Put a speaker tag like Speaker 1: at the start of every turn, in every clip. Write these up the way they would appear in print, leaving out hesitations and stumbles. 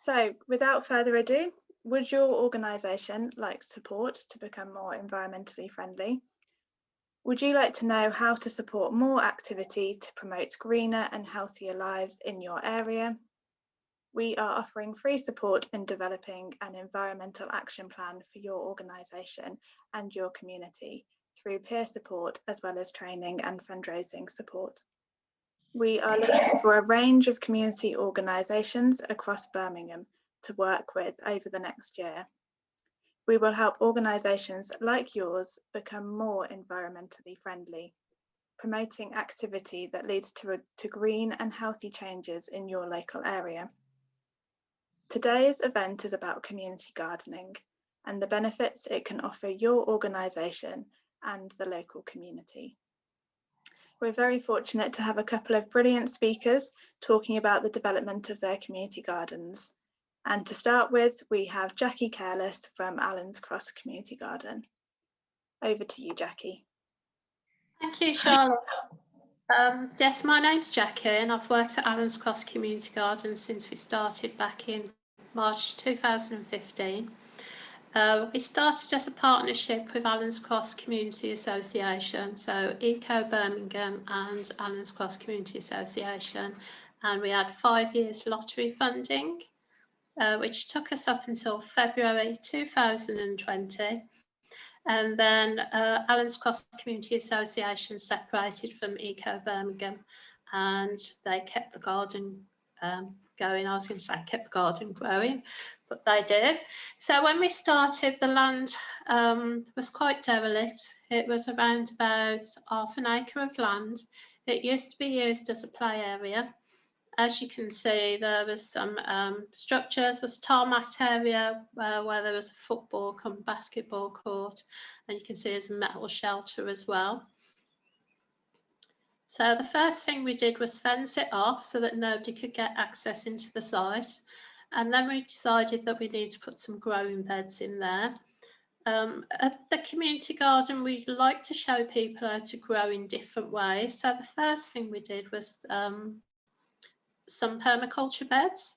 Speaker 1: So, without further ado, would your organisation like support to become more environmentally friendly? Would you like to know how to support more activity to promote greener and healthier lives in your area? We are offering free support in developing an environmental action plan for your organisation and your community through peer support as well as training and fundraising support. We are looking for a range of community organisations across Birmingham to work with over the next year. We will help organisations like yours become more environmentally friendly, promoting activity that leads to green and healthy changes in your local area. Today's event is about community gardening and the benefits it can offer your organisation and the local community. We're very fortunate to have a couple of brilliant speakers talking about the development of their community gardens. And to start with, we have Jackie Careless from Allens Cross Community Garden. Over to you, Jackie.
Speaker 2: Thank you, Charlotte. Yes, my name's Jackie and I've worked at Allens Cross Community Garden since we started back in March 2015. We started as a partnership with Allens Cross Community Association, so ecobirmingham and Allens Cross Community Association, and we had 5 years lottery funding, which took us up until February 2020. And then Allens Cross Community Association separated from ecobirmingham and they kept the garden going. I was going to say kept the garden growing, but they did. So when we started, the land was quite derelict. It was around about half an acre of land. It used to be used as a play area. As you can see, there was some structures. There's a tarmac area where there was a football and basketball court, and you can see there's a metal shelter as well. So the first thing we did was fence it off so that nobody could get access into the site. And then we decided that we need to put some growing beds in there. At the community garden, we like to show people how to grow in different ways. So the first thing we did was some permaculture beds.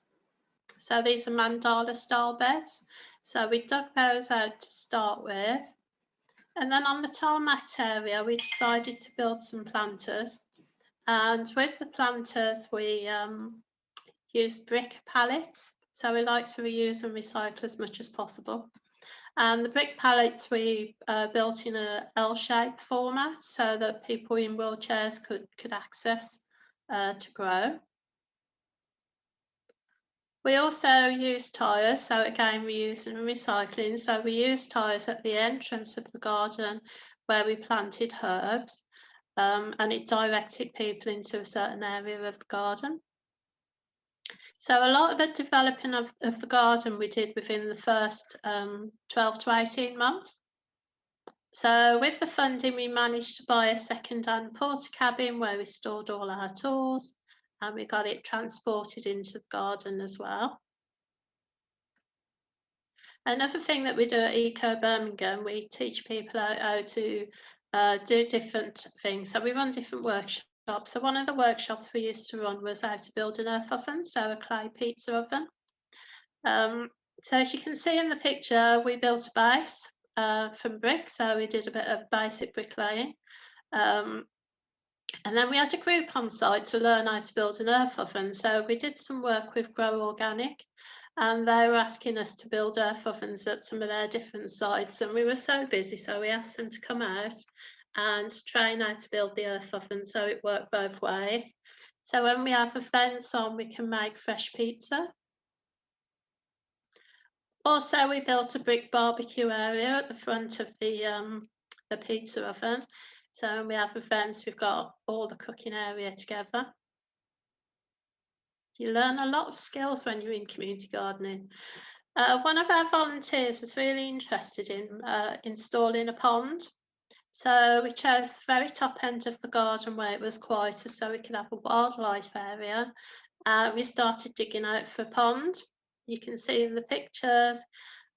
Speaker 2: So these are mandala style beds. So we dug those out to start with. And then on the tarmac area, we decided to build some planters. And with the planters, we used brick pallets. So we like to reuse and recycle as much as possible. And the brick pallets we built in a L-shaped format so that people in wheelchairs could access to grow. We also use tyres, so again reusing and recycling. So we use tyres at the entrance of the garden where we planted herbs, and it directed people into a certain area of the garden. So a lot of the developing of the garden we did within the first 12 to 18 months. So with the funding, we managed to buy a second-hand porta cabin where we stored all our tools, and we got it transported into the garden as well. Another thing that we do at ecobirmingham, we teach people how to do different things. So we run different workshops. So one of the workshops we used to run was how to build an earth oven, so a clay pizza oven. So as you can see in the picture, we built a base from brick. So we did a bit of basic bricklaying. And then we had a group on site to learn how to build an earth oven. So we did some work with Grow Organic, and they were asking us to build earth ovens at some of their different sites. And we were so busy, so we asked them to come out and train how to build the earth oven, so it worked both ways. So when we have a fence on, we can make fresh pizza. Also, we built a brick barbecue area at the front of the pizza oven. So when we have events, we've got all the cooking area together. You learn a lot of skills when you're in community gardening. One of our volunteers was really interested in installing a pond. So we chose the very top end of the garden where it was quieter so we could have a wildlife area. We started digging out for a pond. You can see in the pictures,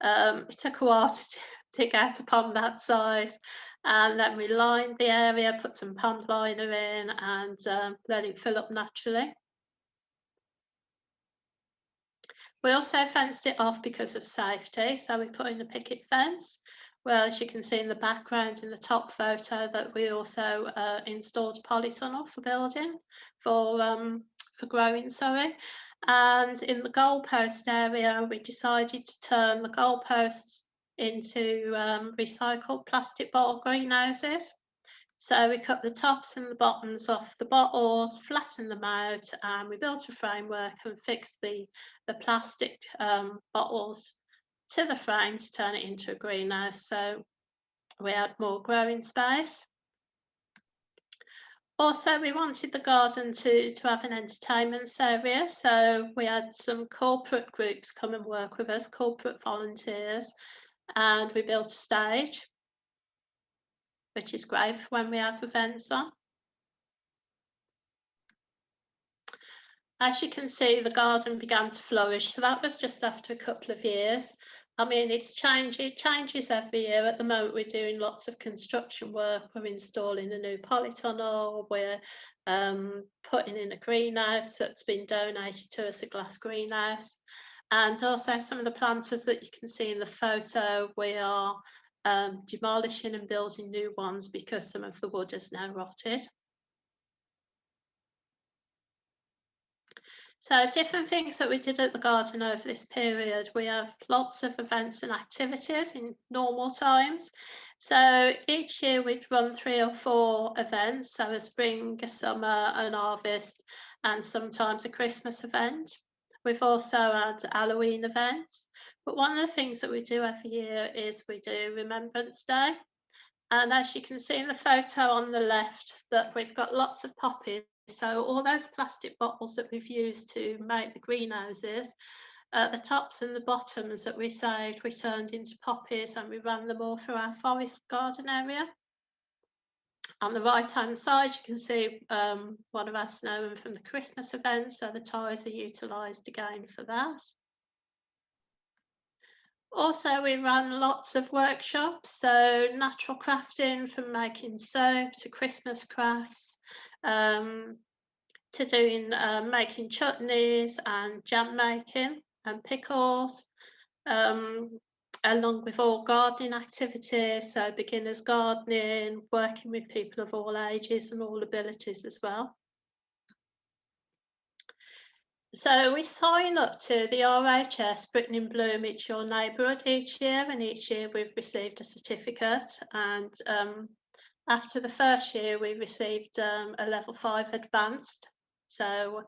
Speaker 2: it took a while to dig out a pond that size. And then we lined the area, put some pond liner in and let it fill up naturally. We also fenced it off because of safety, so we put in a picket fence. Well, as you can see in the background in the top photo, that we also installed a polytunnel for building, for growing, sorry. And in the goalpost area, we decided to turn the goalposts into recycled plastic bottle greenhouses. So we cut the tops and the bottoms off the bottles, flattened them out, and we built a framework and fixed the plastic bottles to the frame to turn it into a greenhouse. So we had more growing space. Also, we wanted the garden to have an entertainment area. So we had some corporate groups come and work with us, corporate volunteers, and we built a stage, which is great for when we have events on. As you can see, the garden began to flourish. So that was just after a couple of years. I mean, it changes every year. At the moment, we're doing lots of construction work. We're installing a new polytunnel. We're putting in a greenhouse that's been donated to us, a glass greenhouse. And also some of the planters that you can see in the photo, we are demolishing and building new ones because some of the wood is now rotted. So different things that we did at the garden over this period, we have lots of events and activities in normal times. So each year we'd run 3 or 4 events, so a spring, a summer, an harvest, and sometimes a Christmas event. We've also had Halloween events, but one of the things that we do every year is we do Remembrance Day. And as you can see in the photo on the left, that we've got lots of poppies. So all those plastic bottles that we've used to make the greenhouses, the tops and the bottoms that we saved, we turned into poppies and we ran them all through our forest garden area. On the right-hand side, you can see one of our snowmen from the Christmas event, so the ties are utilised again for that. Also, we ran lots of workshops, so natural crafting, from making soap to Christmas crafts, to doing making chutneys and jam making and pickles, along with all gardening activities, so beginners gardening, working with people of all ages and all abilities as well. So we sign up to the RHS Britain in Bloom, It's Your Neighbourhood each year, and each year we've received a certificate. And after the first year, we received a level 5 advanced. So,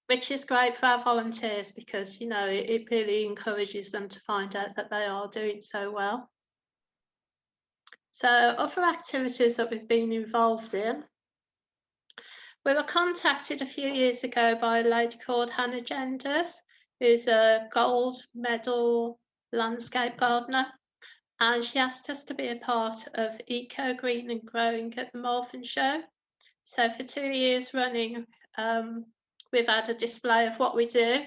Speaker 2: which is great for our volunteers because, you know, it really encourages them to find out that they are doing so well. So other activities that we've been involved in. We were contacted a few years ago by a lady called Hannah Genders, who's a gold medal landscape gardener, and she asked us to be a part of Eco Green and Growing at the Malvern Show. So for 2 years running, we've had a display of what we do.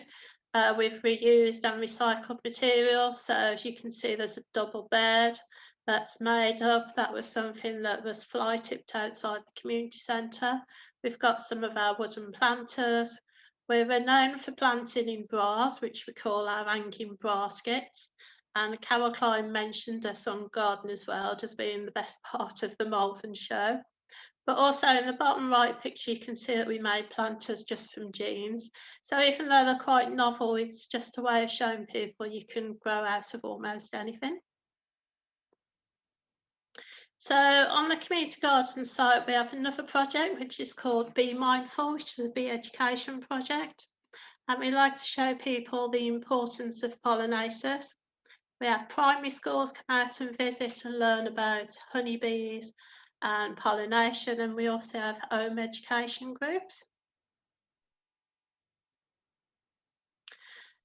Speaker 2: We've reused and recycled materials. So as you can see, there's a double bed that's made up. That was something that was fly tipped outside the community centre. We've got some of our wooden planters. We're renowned for planting in bras, which we call our hanging baskets. And Carol Klein mentioned us on Gardeners World as being the best part of the Malvern Show. But also in the bottom right picture, you can see that we made planters just from jeans. So even though they're quite novel, it's just a way of showing people you can grow out of almost anything. So on the community garden site, we have another project which is called Be Mindful, which is a bee education project. And we like to show people the importance of pollinators. We have primary schools come out and visit and learn about honeybees and pollination, and we also have home education groups.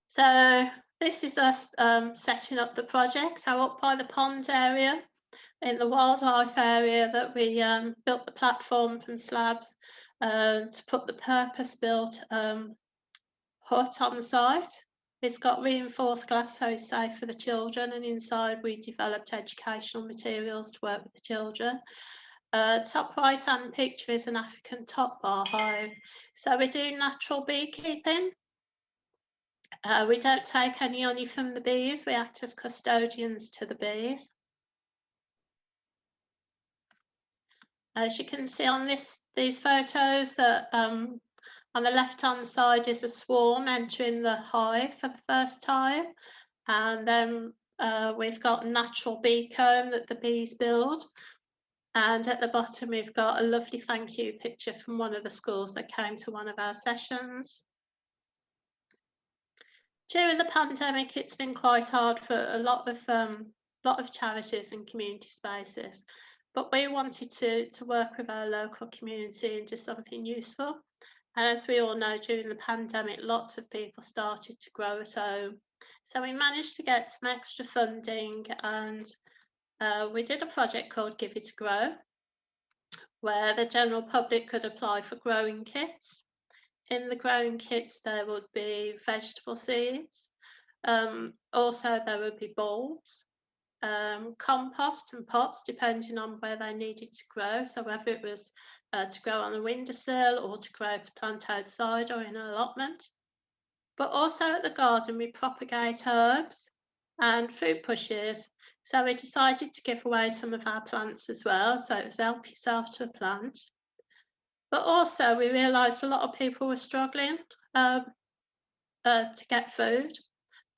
Speaker 2: So this is us setting up the project. So up by the pond area, in the wildlife area, that we built the platform from slabs to put the purpose-built hut on the site. It's got reinforced glass, so it's safe for the children, and inside we developed educational materials to work with the children. Top right hand picture is an African top bar hive. So we're doing natural beekeeping. We don't take any honey from the bees, we act as custodians to the bees. As you can see on these photos, that on the left-hand side is a swarm entering the hive for the first time, and then we've got a natural bee comb that the bees build, and at the bottom we've got a lovely thank you picture from one of the schools that came to one of our sessions. During the pandemic, it's been quite hard for a lot of charities and community spaces, but we wanted to work with our local community and do something useful. And as we all know, during the pandemic, lots of people started to grow at home. So we managed to get some extra funding, and we did a project called Give It a Grow, where the general public could apply for growing kits. In the growing kits, there would be vegetable seeds. Also, there would be bulbs, compost and pots, depending on where they needed to grow. So whether it was to grow on a windowsill or to grow to plant outside or in an allotment. But also at the garden, we propagate herbs and fruit bushes. So we decided to give away some of our plants as well. So it was help yourself to a plant. But also we realised a lot of people were struggling to get food.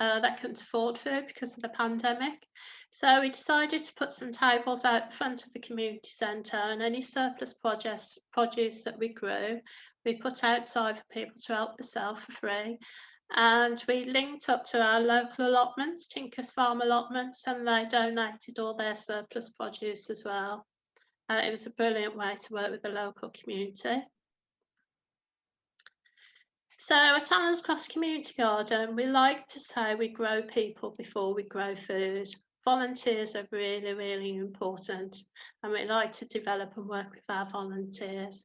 Speaker 2: That couldn't afford food because of the pandemic. So we decided to put some tables out front of the community centre, and any surplus produce that we grew, we put outside for people to help themselves for free. And we linked up to our local allotments, Tinker's Farm allotments, and they donated all their surplus produce as well. And it was a brilliant way to work with the local community. So at Allens Cross Community Garden, we like to say we grow people before we grow food. Volunteers are really, really important, and we like to develop and work with our volunteers.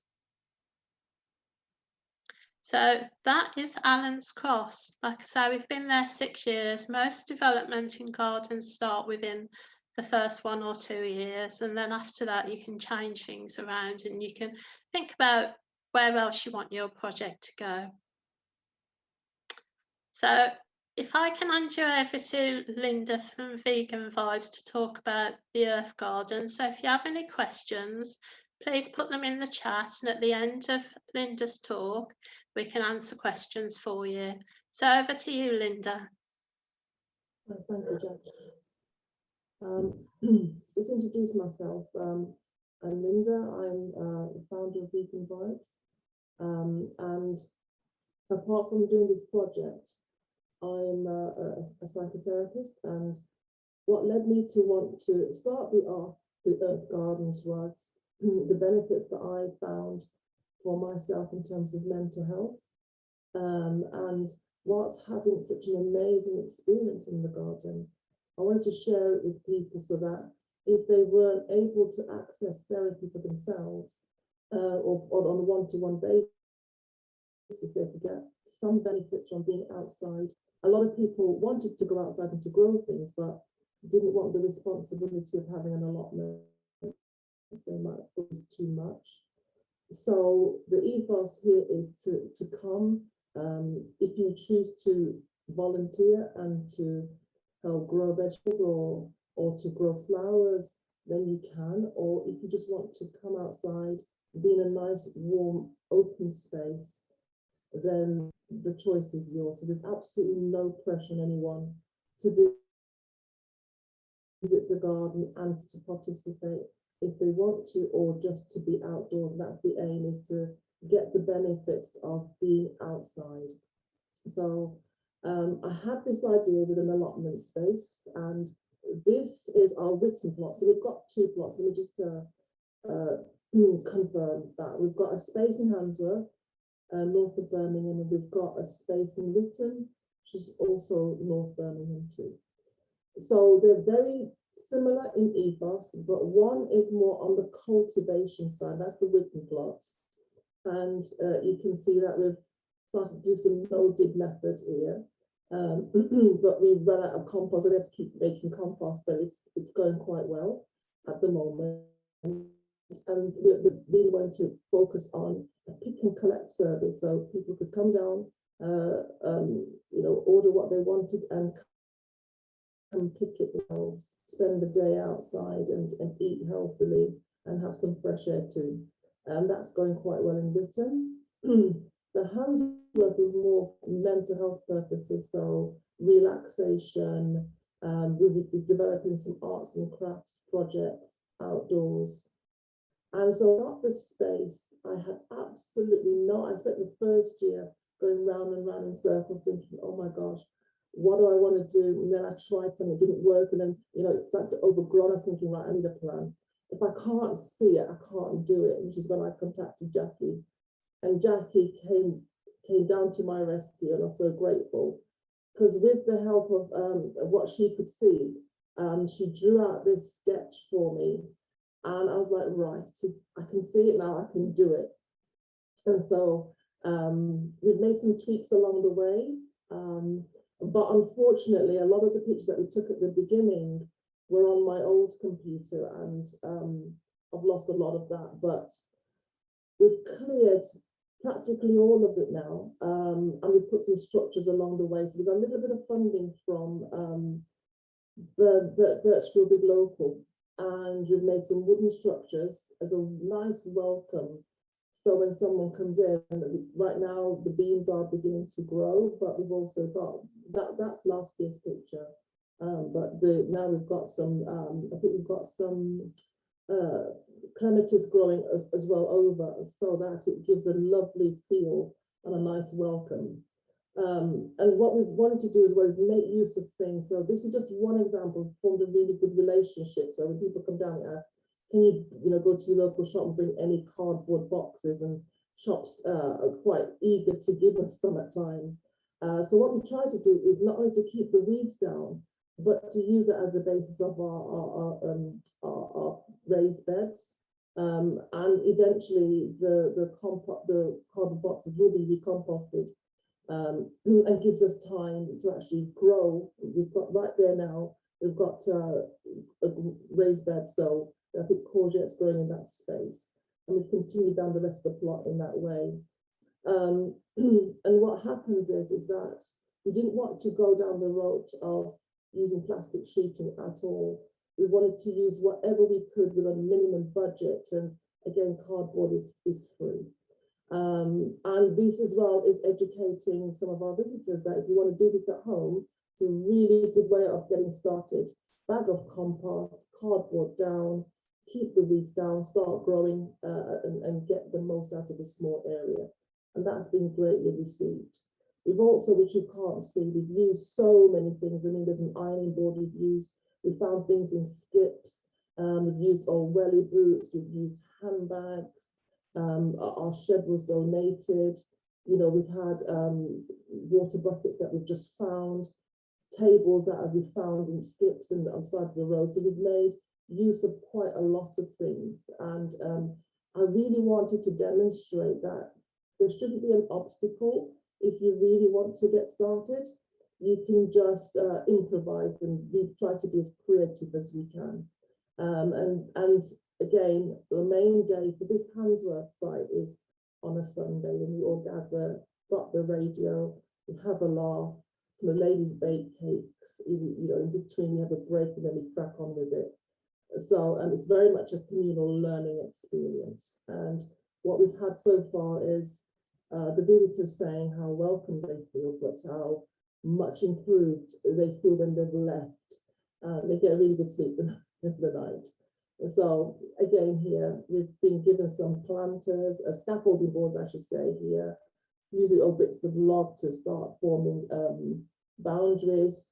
Speaker 2: So that is Allens Cross. Like I say, we've been there 6 years. Most development in gardens start within the first 1 or 2 years, and then after that you can change things around and you can think about where else you want your project to go. So if I can hand you over to Lynda from Vegan Vybes to talk about the Earth Garden. So if you have any questions, please put them in the chat, and at the end of Lynda's talk, we can answer questions for you. So over to you, Lynda.
Speaker 3: Thank you, Jack. Just introduce myself. I'm Lynda. I'm the founder of Vegan Vybes. And apart from doing this project, I'm a psychotherapist, and what led me to want to start the Earth Gardens was the benefits that I found for myself in terms of mental health. And whilst having such an amazing experience in the garden, I wanted to share it with people so that if they weren't able to access therapy for themselves or on a one-to-one basis, they could get some benefits from being outside. A lot of people wanted to go outside and to grow things, but didn't want the responsibility of having an allotment. They might have thought it was too much. So the ethos here is to come. If you choose to volunteer and to help grow vegetables or to grow flowers, then you can. Or if you just want to come outside, be in a nice, warm, open space, then the choice is yours. So there's absolutely no pressure on anyone to visit the garden and to participate if they want to, or just to be outdoors. That's the aim, is to get the benefits of being outside. So I had this idea with an allotment space, and this is our Witten plot. So we've got 2 plots. Let me just confirm that. We've got a space in Handsworth, north of Birmingham, and we've got a space in Witten, which is also North Birmingham too. So they're very similar in ethos, but one is more on the cultivation side. That's the Witten plot. And you can see that we've started to do some no-dig method here. But we've run out of compost. We have to keep making compost, but it's going quite well at the moment. And we're really going to focus on a pick and collect service, so people could come down order what they wanted and come pick it themselves, spend the day outside and eat healthily and have some fresh air too. And that's going quite well in Britain. The Handsworth is more mental health purposes, so relaxation. We're developing some arts and crafts projects outdoors. And so got the space. I had absolutely not. I spent the first year going round and round in circles thinking, oh my gosh, what do I want to do? And then I tried something, it didn't work. And then, it's like overgrown. I was thinking, right, I need a plan. If I can't see it, I can't do it, which is when I contacted Jackie. And Jackie came down to my rescue, and I'm so grateful. Because with the help of what she could see, she drew out this sketch for me. And I was like, right, I can see it now, I can do it. And so we've made some tweaks along the way. But unfortunately, a lot of the pictures that we took at the beginning were on my old computer, and I've lost a lot of that. But we've cleared practically all of it now, and we've put some structures along the way. So we've got a little bit of funding from the Birchfield Big Local, and we've made some wooden structures as a nice welcome. So when someone comes in, right now the beans are beginning to grow, but we've also got that's last year's picture. But now we've got some, I think we've got some clematis growing as well over, so that it gives a lovely feel and a nice welcome. And what we wanted to do as well is make use of things. So this is just one example, formed a really good relationship. So when people come down and ask, can you go to your local shop and bring any cardboard boxes, and shops are quite eager to give us some at times. So what we try to do is not only to keep the weeds down, but to use that as the basis of our raised beds. And eventually the cardboard boxes will be recomposted, and gives us time to actually grow. We've got right there now, we've got a raised bed, so I think courgettes growing in that space, and we've continued down the rest of the plot in that way. And what happens is that we didn't want to go down the road of using plastic sheeting at all. We wanted to use whatever we could with a minimum budget, and again, cardboard is free. And this as well is educating some of our visitors that if you want to do this at home, it's a really good way of getting started. Bag of compost, cardboard down, keep the weeds down, start growing, and get the most out of a small area. And that's been greatly received. We've also, which you can't see, we've used so many things. I mean, there's an ironing board we've found things in skips, we've used old welly boots, we've used handbags, our shed was donated. We've had water buckets that we've just found, tables that we found in skips and on sides of the road. So we've made use of quite a lot of things, and I really wanted to demonstrate that there shouldn't be an obstacle if you really want to get started. You can just improvise, and we try to be as creative as we can. And again, the main day for this Handsworth site is on a Sunday, when we all gather, got the radio, we have a laugh. Some of the ladies bake cakes, in between we have a break, and then we crack on with it. So it's very much a communal learning experience. And what we've had so far is the visitors saying how welcome they feel, but how much improved they feel when they've left. They get a really good sleep in the night. So again, here we've been given some planters, scaffolding boards, I should say, here, using old bits of log to start forming boundaries.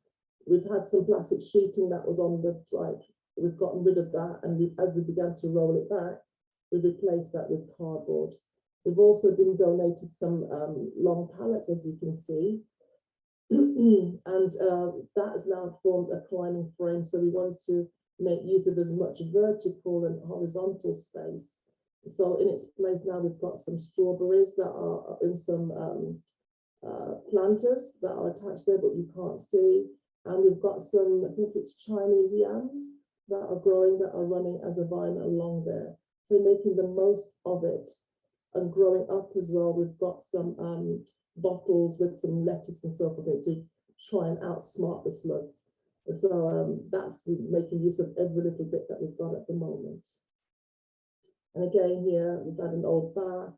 Speaker 3: We've had some plastic sheeting that was on the site. We've gotten rid of that, and as we began to roll it back, we replaced that with cardboard. We've also been donated some long pallets, as you can see, and that has now formed a climbing frame. So we wanted to make use of as much vertical and horizontal space. So in its place now, we've got some strawberries that are in some planters that are attached there, but you can't see. And we've got some, I think it's Chinese yams that are growing, that are running as a vine along there. So making the most of it. And growing up as well, we've got some bottles with some lettuce and so forth to try and outsmart the slugs. So that's making use of every little bit that we've got at the moment. And again, here we've had an old bath.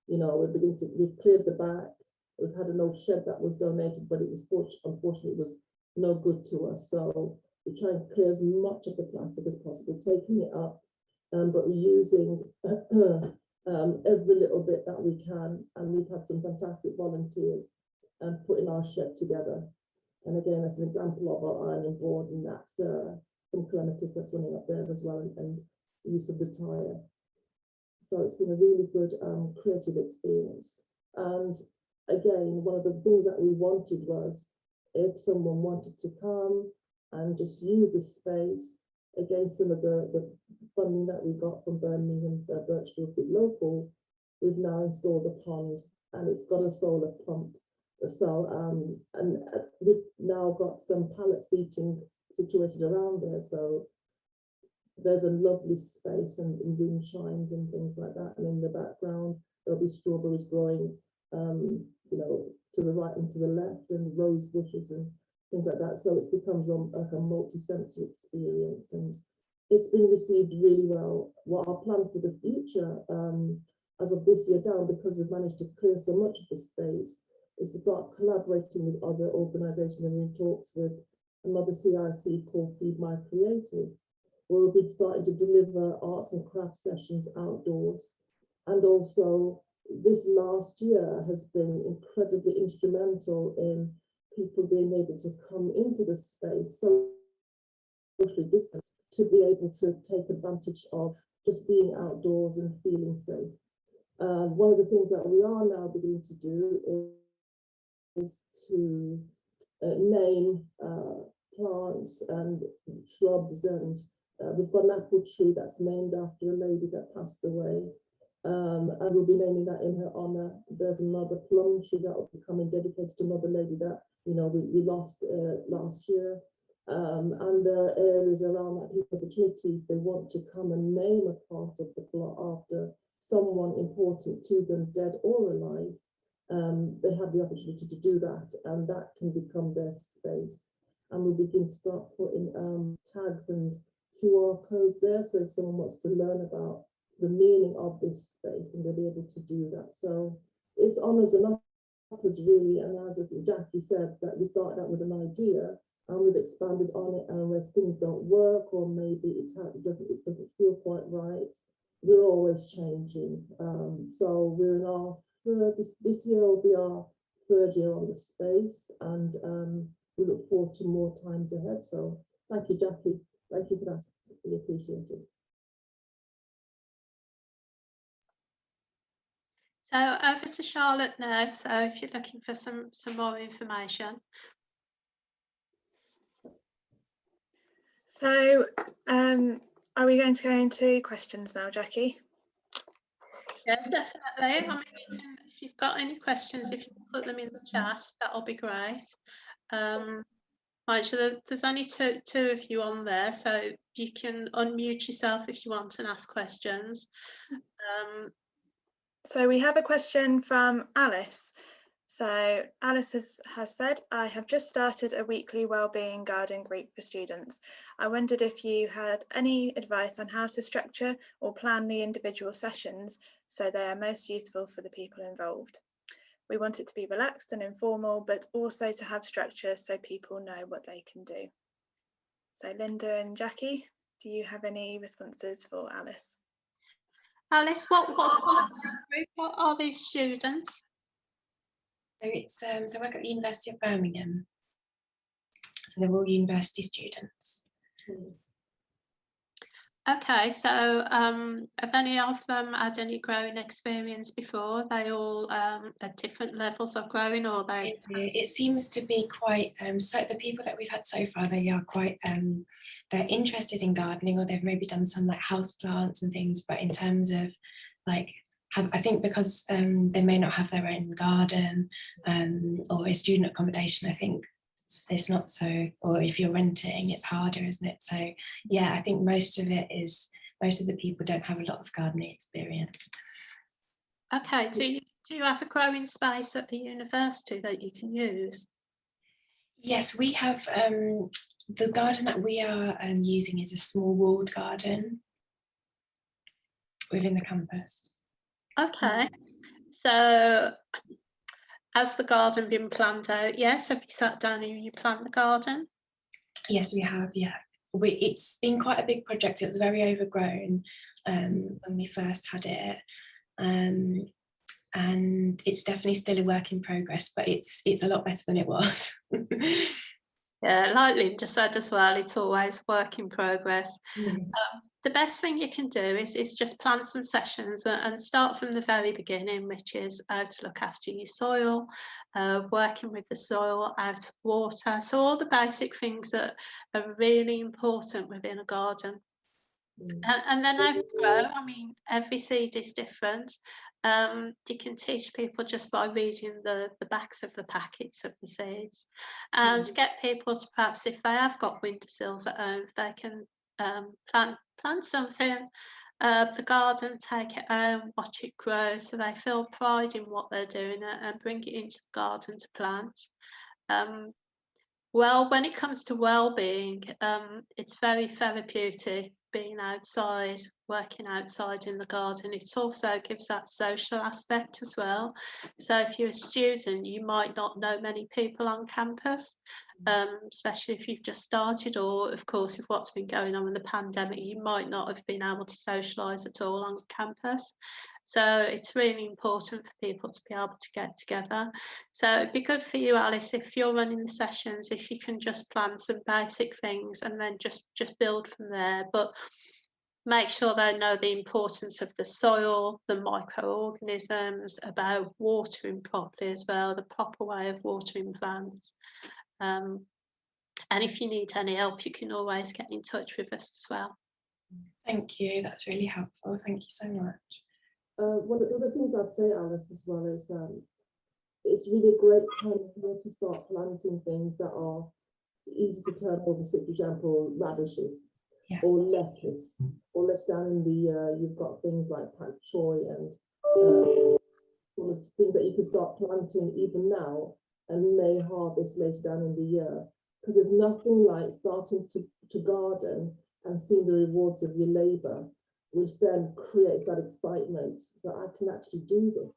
Speaker 3: You know, we've cleared the back. We've had an old shed that was donated, but it was unfortunately it was no good to us. So we try and clear as much of the plastic as possible, taking it up, but reusing every little bit that we can. And we've had some fantastic volunteers putting our shed together. And again, that's an example of our ironing board, and that's some clematis that's running up there as well, and use of the tire. So it's been a really good creative experience. And again, one of the things that we wanted was if someone wanted to come and just use the space, again, some of the funding that we got from Birmingham, Birchfield's big local, we've now installed a pond, and it's got a solar pump. So and we've now got some pallet seating situated around there, so there's a lovely space and wind chimes and things like that. And in the background there'll be strawberries growing, you know, to the right and to the left, and rose bushes and things like that. So it becomes like a multi-sensory experience, and it's been received really well. What our plan for the future, as of this year down, because we've managed to clear so much of the space, is to start collaborating with other organisations, and in talks with another CIC called Feed My Creative, where we'll be starting to deliver arts and crafts sessions outdoors. And also this last year has been incredibly instrumental in people being able to come into the space socially distanced, to be able to take advantage of just being outdoors and feeling safe. One of the things that we are now beginning to do is to name plants and shrubs, and we've got an apple tree that's named after a lady that passed away, and we'll be naming that in her honour. There's another plum tree that will be coming dedicated to another lady that, you know, we lost last year, and there are areas around that people opportunity, if they want to come and name a part of the plot after someone important to them, dead or alive. They have the opportunity to do that, and that can become their space. And we'll begin to start putting tags and QR codes there, so if someone wants to learn about the meaning of this space, and they'll be able to do that. So it's honours and upwards really, and as Jackie said, that we started out with an idea and we've expanded on it, and where things don't work, or maybe it doesn't feel quite right, we're always changing. So we're in our this year will be our third year on the space, and we look forward to more times ahead. So thank you, Jackie. Thank you for that. We appreciate it.
Speaker 2: So over to Charlotte now. So if you're looking for some more information.
Speaker 1: So are we going to go into questions now, Jackie?
Speaker 2: Yes, definitely. I mean, if you've got any questions, if you can put them in the chat, that'll be great. Right, so there's only two of you on there, so you can unmute yourself if you want and ask questions.
Speaker 1: So we have a question from Alice. So Alice has said, I have just started a weekly wellbeing garden group for students. I wondered if you had any advice on how to structure or plan the individual sessions so they are most useful for the people involved. We want it to be relaxed and informal, but also to have structure so people know what they can do. So Lynda and Jackie, do you have any responses for Alice?
Speaker 2: Alice, what are these students?
Speaker 4: So it's so I work at the University of Birmingham. So they're all university students.
Speaker 2: Okay, so have any of them had any growing experience before? Are they all at different levels of growing, or they?
Speaker 4: It seems to be quite so the people that we've had so far, they are quite they're interested in gardening, or they've maybe done some like house plants and things, but in terms of like I think because they may not have their own garden or a student accommodation, I think it's not so, or if you're renting, it's harder, isn't it? So yeah, I think most of the people don't have a lot of gardening experience.
Speaker 2: Okay, do you have a growing space at the university that you can use?
Speaker 4: Yes, we have the garden that we are using is a small walled garden within the campus.
Speaker 2: Okay, so has the garden been planned out? Yes, have you sat down and you planned the garden?
Speaker 4: Yes, we have, yeah. It's been quite a big project. It was very overgrown when we first had it. And it's definitely still a work in progress, but it's a lot better than it was.
Speaker 2: Yeah, like Lynda said as well, it's always work in progress.
Speaker 3: Mm.
Speaker 2: The best thing you can do is just plan some sessions and start from the very beginning, which is how to look after your soil, working with the soil, how to water. So all the basic things that are really important within a garden. And then how to grow. I mean, every seed is different. You can teach people just by reading the backs of the packets of the seeds, and get people to, perhaps if they have got windowsills at home, they can plant something, the garden, take it home, watch it grow, so they feel pride in what they're doing and bring it into the garden to plant. Well, when it comes to well-being, it's very therapeutic being outside, working outside in the garden. It also gives that social aspect as well. So if you're a student, you might not know many people on campus, especially if you've just started, or of course, with what's been going on in the pandemic, you might not have been able to socialise at all on campus. So it's really important for people to be able to get together. So it'd be good for you, Alice, if you're running the sessions, if you can just plan some basic things and then just build from there. But make sure they know the importance of the soil, the microorganisms, about watering properly as well, the proper way of watering plants. And if you need any help, you can always get in touch with us as well.
Speaker 4: Thank you, that's really helpful. Thank you so much.
Speaker 3: One of the other things I'd say, Alice, as well is it's really a great time of year to start planting things that are easy to turn over. So, for example, radishes,
Speaker 4: Yeah.
Speaker 3: or lettuce, or let's down in the you've got things like pak choy and things that you can start planting even now and may harvest later down in the year. Because there's nothing like starting to garden and seeing the rewards of your labour, which then creates that excitement. So I can actually do this.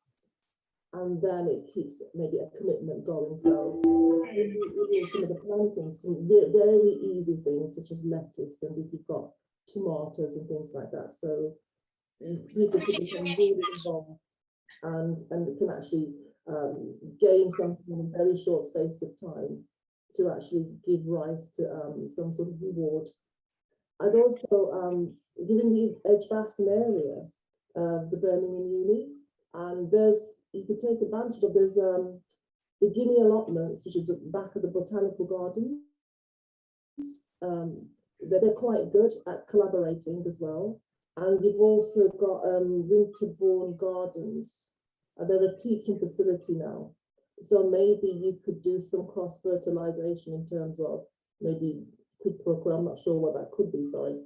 Speaker 3: And then it keeps maybe a commitment going. So some of the plantings, some very easy things such as lettuce, and if you've got tomatoes and things like that. So people can become really involved and can actually gain something in a very short space of time to actually give rise to some sort of reward. I'd also, given the Edgbaston area of the Birmingham Uni, and you could take advantage of, there's the Guinea allotments, which is at the back of the botanical gardens. They're quite good at collaborating as well. And you've also got Winterbourne Gardens. They're a teaching facility now. So maybe you could do some cross-fertilization in terms of maybe quid pro quo. I'm not sure what that could be, sorry.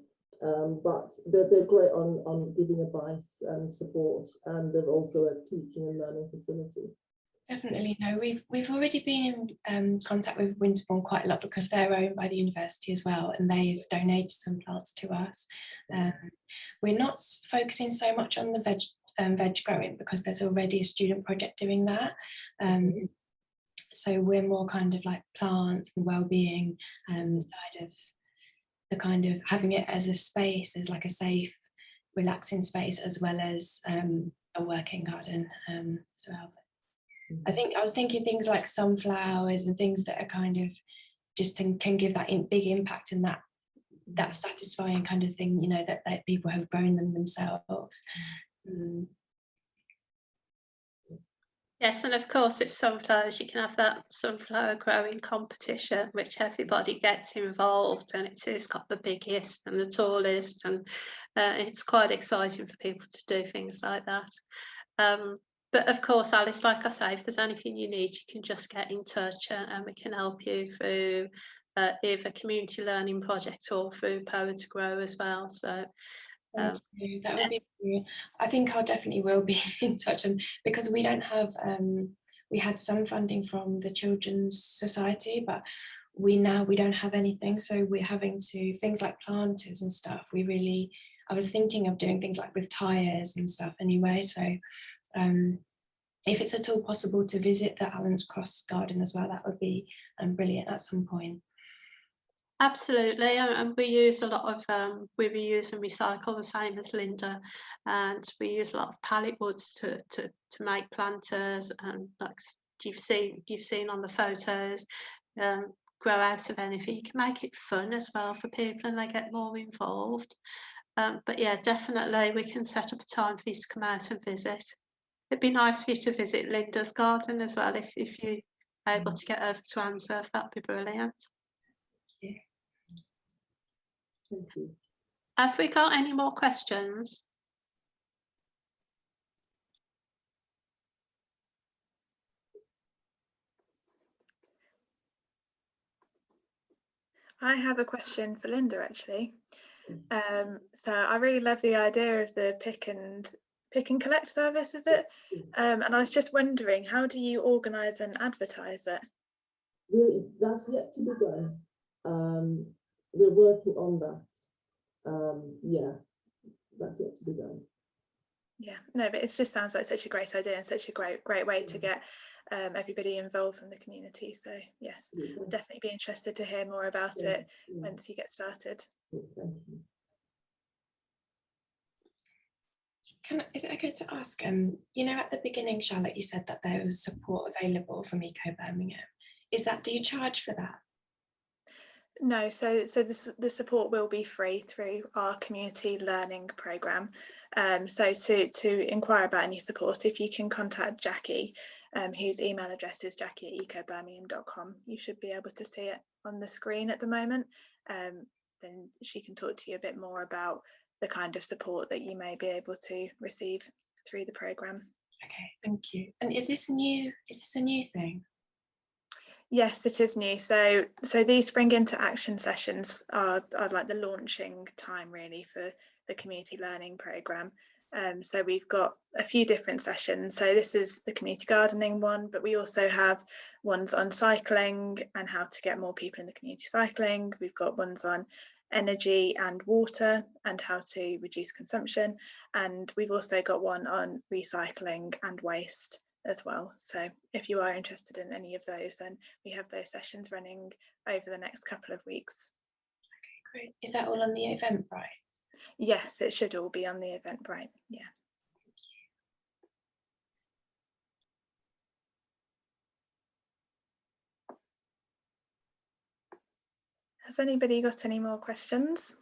Speaker 3: But they're great on giving advice and support, and they're also a teaching and learning facility.
Speaker 4: Definitely, no, we've already been in contact with Winterbourne quite a lot because they're owned by the university as well, and they've donated some plants to us. We're not focusing so much on the veg growing because there's already a student project doing that. So we're more kind of like plants and well-being side of the kind of having it as a space, as like a safe, relaxing space, as well as a working garden as well. I think I was thinking things like sunflowers and things that are kind of just can give that big impact and that satisfying kind of thing, you know, that people have grown them themselves.
Speaker 2: Yes, and of course with sunflowers you can have that sunflower growing competition which everybody gets involved, and it's who's got the biggest and the tallest, and it's quite exciting for people to do things like that. But of course, Alice, like I say, if there's anything you need, you can just get in touch and we can help you through either community learning project or through Power to Grow as well. So
Speaker 4: Thank you. That would be great. I think I definitely will be in touch, and because we don't have we had some funding from the Children's Society, but we don't have anything, so we're having to things like planters and stuff. I was thinking of doing things like with tires and stuff anyway, so if it's at all possible to visit the Allens Cross garden as well, that would be brilliant at some point.
Speaker 2: Absolutely, and we use a lot of we reuse and recycle the same as Lynda, and we use a lot of pallet woods to make planters, and like you've seen on the photos, grow out of anything. You can make it fun as well for people, and they get more involved. But yeah, definitely we can set up a time for you to come out and visit. It'd be nice for you to visit Lynda's garden as well if you're able to get over to Handsworth. That'd be brilliant.
Speaker 4: Yeah.
Speaker 3: Thank you.
Speaker 2: Have we got any more questions?
Speaker 1: I have a question for Lynda actually. So I really love the idea of the pick and collect service, is it? And I was just wondering, how do you organise and advertise it?
Speaker 3: That's yet to be done. We're working on that. Yeah, that's yet to be done.
Speaker 1: Yeah, no, but it just sounds like such a great idea and such a great way to get everybody involved from the community. So yes, I'll definitely be interested to hear more about it once you get started.
Speaker 3: Thank you.
Speaker 4: Is it okay to ask, you know, at the beginning, Charlotte, you said that there was support available from Eco Birmingham. Do you charge for that?
Speaker 1: No, so the support will be free through our community learning programme. So to inquire about any support, if you can contact Jackie, whose email address is jackie@ecobirmingham.com. You should be able to see it on the screen at the moment. Then she can talk to you a bit more about the kind of support that you may be able to receive through the programme.
Speaker 4: Okay, thank you. And is this a new thing?
Speaker 1: Yes, it is new. So these Spring into Action sessions are like the launching time really for the community learning programme. So we've got a few different sessions. So this is the community gardening one, but we also have ones on cycling and how to get more people in the community cycling. We've got ones on energy and water and how to reduce consumption. And we've also got one on recycling and waste as well. So if you are interested in any of those, then we have those sessions running over the next couple of weeks.
Speaker 4: Okay, great. Is that all on the Eventbrite?
Speaker 1: Yes, it should all be on the Eventbrite. Yeah. Has anybody got any more questions?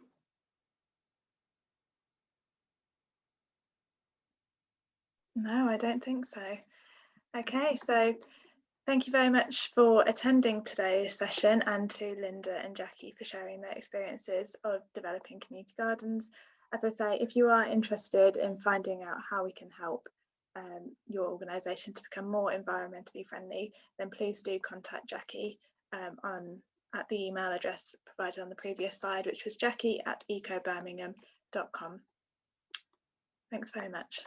Speaker 1: No, I don't think so. Okay, so thank you very much for attending today's session, and to Lynda and Jackie for sharing their experiences of developing community gardens. As I say, if you are interested in finding out how we can help your organisation to become more environmentally friendly, then please do contact Jackie at the email address provided on the previous slide, which was jackie@ecobirmingham.com. Thanks very much.